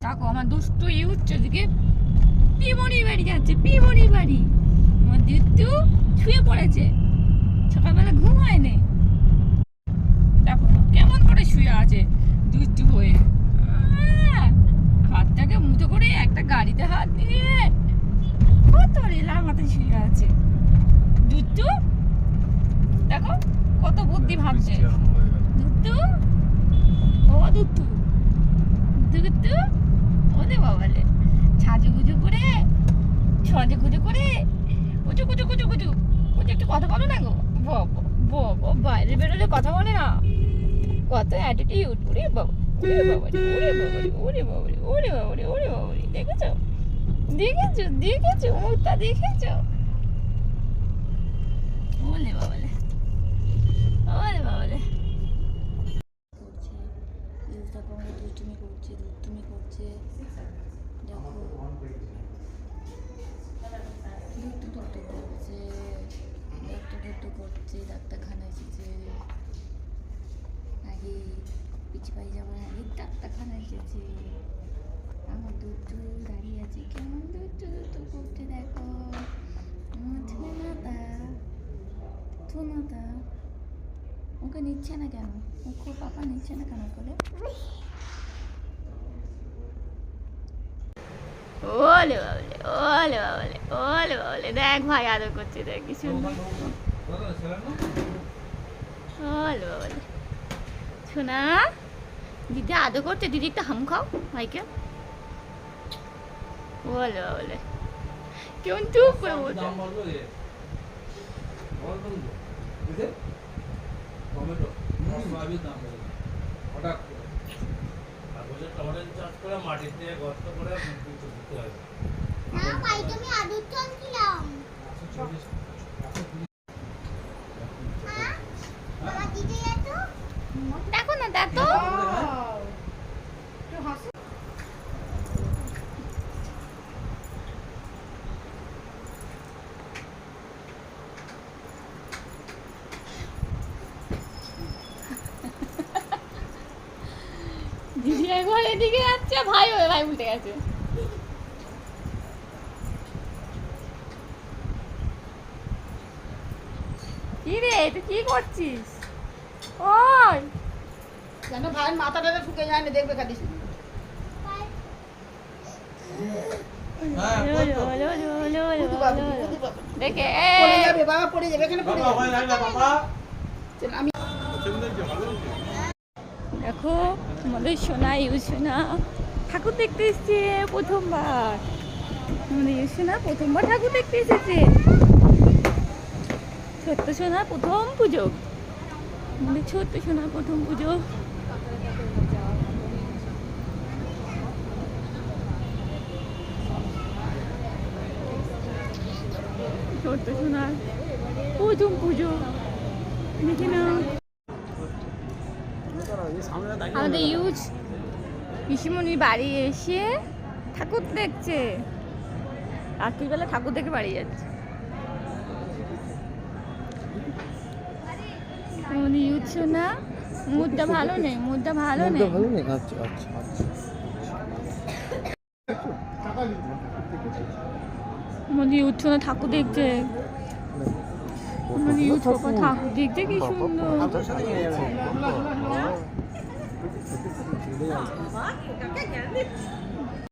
দেখো আমার দুষ্টু ইউথ ওদিকে পিমনির বাড়ি যাচ্ছে, পিমনির বাড়ি। আমার দুষ্টু শুয়ে পড়েছে, সকালবেলা ঘুম হয়নি। দেখো কেমন করে শুয়ে আছে দুষ্টু হয়ে, হাতটাকে মুঠো করে একটা গাড়িতে হাত দিয়ে কত রেলার মাথায় শুয়ে আছে দুষ্টু। দেখো কত বুদ্ধি ভাবছে দুষ্টু। ও দুষ্টু দুষ্টু, ওরে বাবালে সাজুগুজু করে সাজুগুজু করে কুচু কুচু কুচু কুচু কুচু, একটু কথা বলো না গো। বাবা বাইরে বেরোলে কথা বলে না, কত অ্যাটিটিউড। ওরে বাবা ওরে বাবারে ওরে বাবারে ওরে বাবারে ওরে বাবারে ওরে বাবারে, দেখেছো দেখেছো দেখেছো মুখটা দেখেছো? ওলে বাবালে ওরে বাবালে। দুষ্টুমি করছে দুষ্টুমি করছে, দেখো দুষ্টু দুষ্টু করছে, দুষ্টু দুষ্টু করছে। ডাক্তারখানা এসেছে, আগে পিছু পাই যাবার আগে ডাক্তারখানা এসেছে। আমার দুষ্টু দাঁড়িয়ে আছে, কেমন দুষ্টু দুষ্টু করছে দেখো। থুনাদা থুনাদা, ওকে নিচ্ছে না কেন? ওকে পাপা নিচ্ছে না কেন করে? ওলে বাবলে ওলে বাবলে ওলে বাবলে, দেখ ভাই আদর করছে, দেখ কি সুন্দর। ওলে বাবলে শোনা, দিদি আদর করছে, দিদি একটা হাম খাও ভাইকে। ওলে বাবলে কেমন চুপ করে বলছে। মাটিতে গর্ত করে দিতে হবে। দেখো না দেখো দিদি একবার এদিকে যাচ্ছে, ভাই ওই ভাই উল্টে গেছে। কি রে তুই কি করছিস? ওই কেন ভাইয়ের মাথাটা ঢুকে যায় না, দেখবে খালি দেখে পড়ে যাবে বাবা, পড়ে যাবে এখানে পড়ে যাবে। আমি দেখো আমাদের সোনা ইউসোনা ঠাকুর দেখতে এসেছে প্রথমবার। আমাদের ইউসোনা প্রথমবার ঠাকুর দেখতে এসেছে। ছোট্ট সোনার প্রথম পুজো, আমাদের ছোট্ট সোনার প্রথম পুজো। ছোট্ট সোনার প্রথম পুজো দেখি না। আমাদের ইউজ পিসিমণির বাড়ি এসে ঠাকুর দেখছে, রাত্রিবেলা ঠাকুর দেখে বাড়ি যাচ্ছে। আমাদের ইউজ না মুডটা ভালো নেই, মুডটা ভালো নেই। আচ্ছা আচ্ছা আচ্ছা, আমাদের ইউজ না ঠাকুর দেখছে, আমাদের ইউজ ঠাকুর দেখছে, কি সুন্দর।